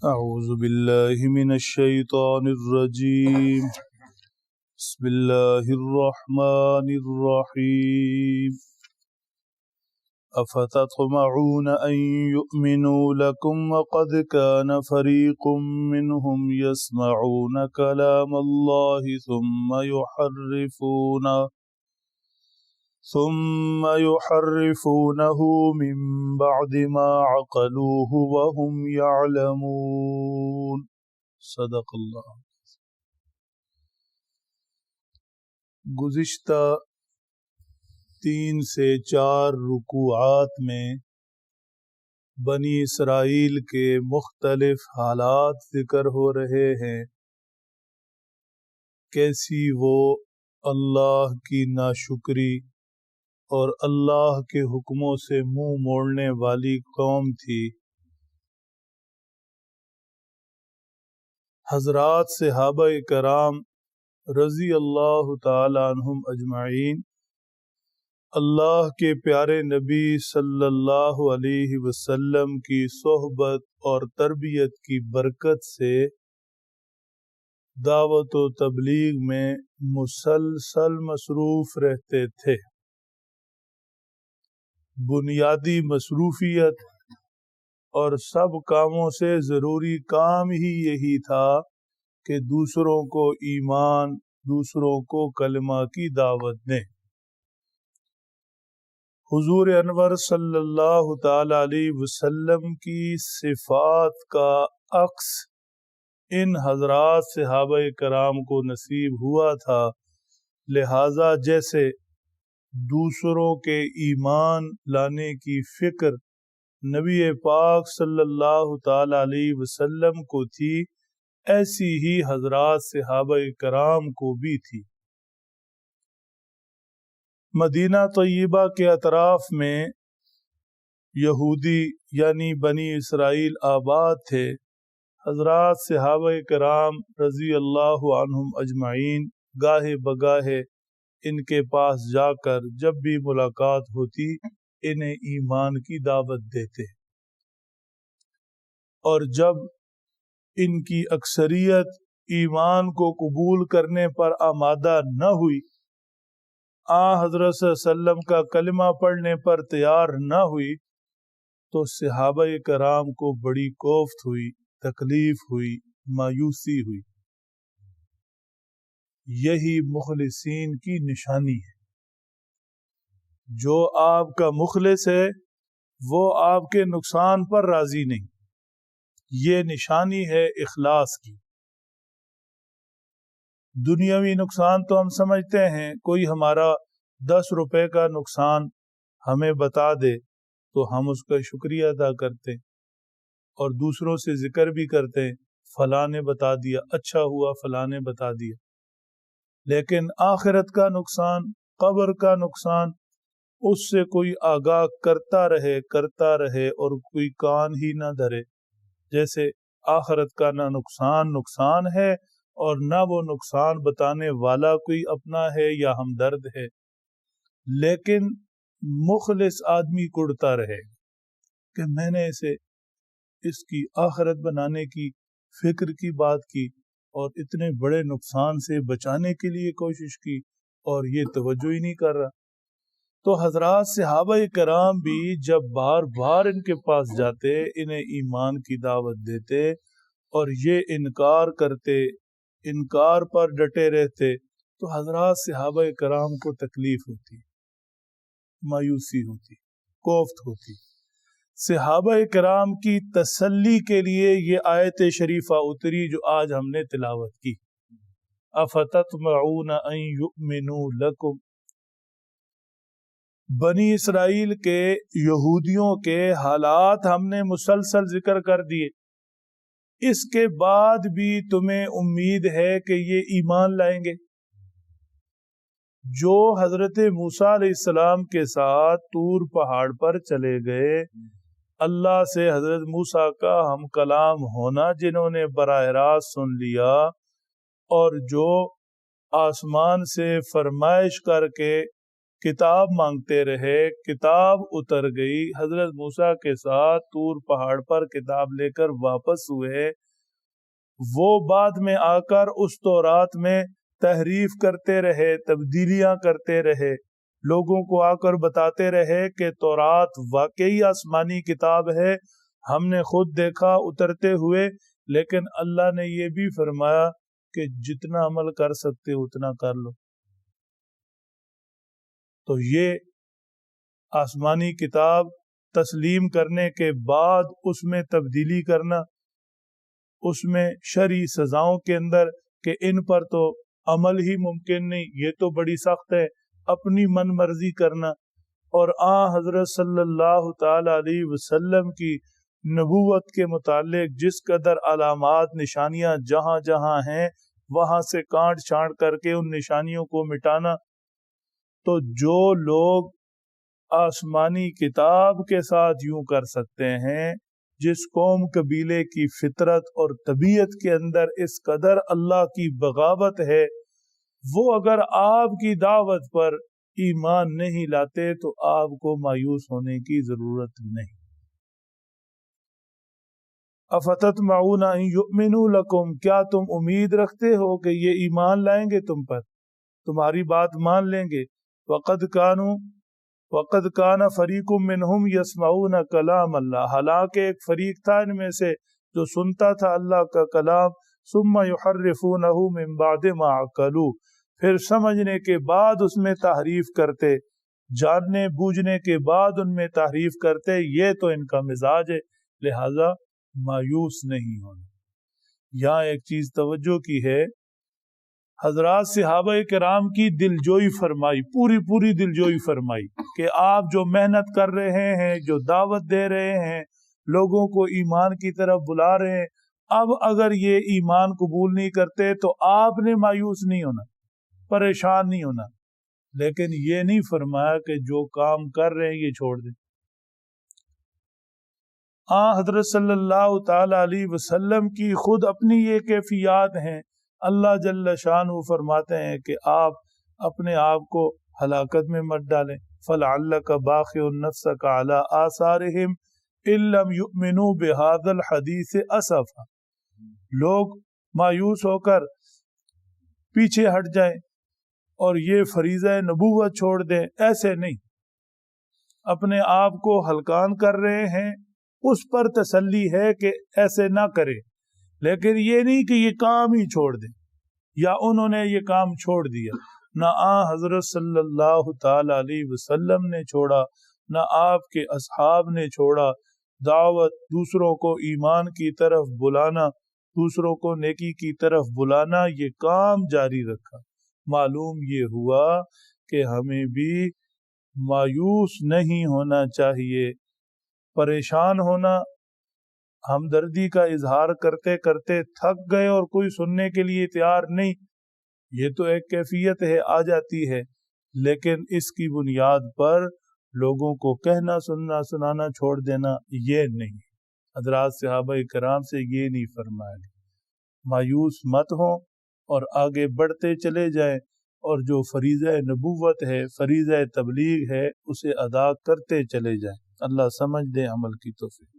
أعوذ بالله من الشيطان الرجيم بسم الله الرحمن الرحيم أفتطمعون أن يؤمنوا لكم وقد كان فريق منهم يسمعون كلام الله ثم يحرفونه من بعد ما عقلوه وهم يعلمون صدق اللہ۔ گزشتہ 3 سے 4 رکوعات میں بنی اسرائیل کے مختلف حالات ذکر ہو رہے ہیں، کیسی وہ اللہ کی ناشکری اور اللہ کے حکموں سے منہ موڑنے والی قوم تھی۔ حضرات صحابہ کرام رضی اللہ تعالی عنہم اجمعین اللہ کے پیارے نبی صلی اللہ علیہ وسلم کی صحبت اور تربیت کی برکت سے دعوت و تبلیغ میں مسلسل مصروف رہتے تھے۔ بنیادی مصروفیت اور سب کاموں سے ضروری کام ہی یہی تھا کہ دوسروں کو ایمان، دوسروں کو کلمہ کی دعوت دیں۔ حضور انور صلی اللہ تعالی علیہ وسلم کی صفات کا عکس ان حضرات صحابہ کرام کو نصیب ہوا تھا، لہذا جیسے دوسروں کے ایمان لانے کی فکر نبی پاک صلی اللہ تعالی علیہ وسلم کو تھی، ایسی ہی حضرات صحابہ کرام کو بھی تھی۔ مدینہ طیبہ کے اطراف میں یہودی یعنی بنی اسرائیل آباد تھے۔ حضرات صحابہ کرام رضی اللہ عنہم اجمعین گاہے بگاہے ان کے پاس جا کر جب بھی ملاقات ہوتی انہیں ایمان کی دعوت دیتے، اور جب ان کی اکثریت ایمان کو قبول کرنے پر آمادہ نہ ہوئی، حضرت صلی اللہ علیہ وسلم کا کلمہ پڑھنے پر تیار نہ ہوئی، تو صحابہ کرام کو بڑی کوفت ہوئی، تکلیف ہوئی، مایوسی ہوئی۔ یہی مخلصین کی نشانی ہے۔ جو آپ کا مخلص ہے وہ آپ کے نقصان پر راضی نہیں، یہ نشانی ہے اخلاص کی۔ دنیاوی نقصان تو ہم سمجھتے ہیں، کوئی ہمارا 10 روپے کا نقصان ہمیں بتا دے تو ہم اس کا شکریہ ادا کرتے اور دوسروں سے ذکر بھی کرتے، فلاں نے بتا دیا، اچھا ہوا فلاں نے بتا دیا۔ لیکن آخرت کا نقصان، قبر کا نقصان، اس سے کوئی آگاہ کرتا رہے اور کوئی کان ہی نہ دھرے، جیسے آخرت کا نہ نقصان ہے اور نہ وہ نقصان بتانے والا کوئی اپنا ہے یا ہمدرد ہے۔ لیکن مخلص آدمی کڑتا رہے کہ میں نے اس کی آخرت بنانے کی فکر کی بات کی اور اتنے بڑے نقصان سے بچانے کے لیے کوشش کی اور یہ توجہ ہی نہیں کر رہا۔ تو حضرات صحابہ کرام بھی جب بار بار ان کے پاس جاتے، انہیں ایمان کی دعوت دیتے اور یہ انکار کرتے، انکار پر ڈٹے رہتے، تو حضرات صحابہ کرام کو تکلیف ہوتی، مایوسی ہوتی، کوفت ہوتی۔ صحابہ کرام کی تسلی کے لیے یہ آیت شریفہ اتری جو آج ہم نے تلاوت کی، افتطمعون ان یؤمنوا لکم۔ بنی اسرائیل کے یہودیوں کے حالات ہم نے مسلسل ذکر کر دیے، اس کے بعد بھی تمہیں امید ہے کہ یہ ایمان لائیں گے؟ جو حضرت موسیٰ علیہ السلام کے ساتھ طور پہاڑ پر چلے گئے، اللہ سے حضرت موسیٰ کا ہم کلام ہونا جنہوں نے براہ راست سن لیا، اور جو آسمان سے فرمائش کر کے کتاب مانگتے رہے، کتاب اتر گئی، حضرت موسیٰ کے ساتھ طور پہاڑ پر کتاب لے کر واپس ہوئے، وہ بعد میں آ کر اس تورات میں تحریف کرتے رہے، تبدیلیاں کرتے رہے، لوگوں کو آ کر بتاتے رہے کہ تورات واقعی آسمانی کتاب ہے، ہم نے خود دیکھا اترتے ہوئے، لیکن اللہ نے یہ بھی فرمایا کہ جتنا عمل کر سکتے اتنا کر لو۔ تو یہ آسمانی کتاب تسلیم کرنے کے بعد اس میں تبدیلی کرنا، اس میں شرعی سزاؤں کے اندر کہ ان پر تو عمل ہی ممکن نہیں، یہ تو بڑی سخت ہے، اپنی من مرضی کرنا، اور حضرت صلی اللہ تعالی علیہ وسلم کی نبوت کے متعلق جس قدر علامات نشانیاں جہاں جہاں ہیں وہاں سے کانٹ چھانٹ کر کے ان نشانیوں کو مٹانا۔ تو جو لوگ آسمانی کتاب کے ساتھ یوں کر سکتے ہیں، جس قوم قبیلے کی فطرت اور طبیعت کے اندر اس قدر اللہ کی بغاوت ہے، وہ اگر آپ کی دعوت پر ایمان نہیں لاتے تو آپ کو مایوس ہونے کی ضرورت نہیں۔ افتطمعون ان یؤمنوا لکم، کیا تم امید رکھتے ہو کہ یہ ایمان لائیں گے تم پر، تمہاری بات مان لیں گے؟ وقد کان فریق منہم یسمعون کلام اللہ، حالانکہ ایک فریق تھا ان میں سے جو سنتا تھا اللہ کا کلام، ثم یحرفونہ من بعد ما عقلوا، پھر سمجھنے کے بعد اس میں تحریف کرتے، جاننے بوجھنے کے بعد ان میں تحریف کرتے، یہ تو ان کا مزاج ہے، لہذا مایوس نہیں ہونا۔ یہاں ایک چیز توجہ کی ہے، حضرات صحابہ کرام کی دلجوئی فرمائی، پوری دلجوئی فرمائی کہ آپ جو محنت کر رہے ہیں، جو دعوت دے رہے ہیں، لوگوں کو ایمان کی طرف بلا رہے ہیں، اب اگر یہ ایمان قبول نہیں کرتے تو آپ نے مایوس نہیں ہونا، پریشان نہیں ہونا، لیکن یہ نہیں فرمایا کہ جو کام کر رہے ہیں یہ چھوڑ دیں۔ حضرت صلی اللہ تعالی علیہ وسلم کی خود اپنی یہ کیفیات ہیں۔ اللہ جل شانہ فرماتے ہیں کہ آپ اپنے آپ کو ہلاکت میں مت ڈالیں، فَلَعَلَّكَ بَاخِعٌ نَفْسَكَ عَلَىٰ آثَارِهِمْ إِن لَّمْ يُؤْمِنُوا بِهَٰذَا الْحَدِيثِ أَسَفًا، لوگ مایوس ہو کر پیچھے ہٹ جائیں اور یہ فریضہ نبوت چھوڑ دیں، ایسے نہیں، اپنے آپ کو ہلکان کر رہے ہیں، اس پر تسلی ہے کہ ایسے نہ کرے، لیکن یہ نہیں کہ یہ کام ہی چھوڑ دیں یا انہوں نے یہ کام چھوڑ دیا۔ نہ حضرت صلی اللہ تعالی علیہ وسلم نے چھوڑا، نہ آپ کے اصحاب نے چھوڑا، دعوت، دوسروں کو ایمان کی طرف بلانا، دوسروں کو نیکی کی طرف بلانا، یہ کام جاری رکھا۔ معلوم یہ ہوا کہ ہمیں بھی مایوس نہیں ہونا چاہیے، پریشان ہونا، ہمدردی کا اظہار کرتے کرتے تھک گئے اور کوئی سننے کے لیے تیار نہیں، یہ تو ایک کیفیت ہے، آ جاتی ہے، لیکن اس کی بنیاد پر لوگوں کو کہنا سننا سنانا چھوڑ دینا یہ نہیں۔ حضرات صحابہ کرام سے یہ نہیں فرمایا گیا۔ مایوس مت ہوں اور آگے بڑھتے چلے جائیں، اور جو فریضہ نبوت ہے، فریضہ تبلیغ ہے، اسے ادا کرتے چلے جائیں۔ اللہ سمجھ دے، عمل کی توفیق۔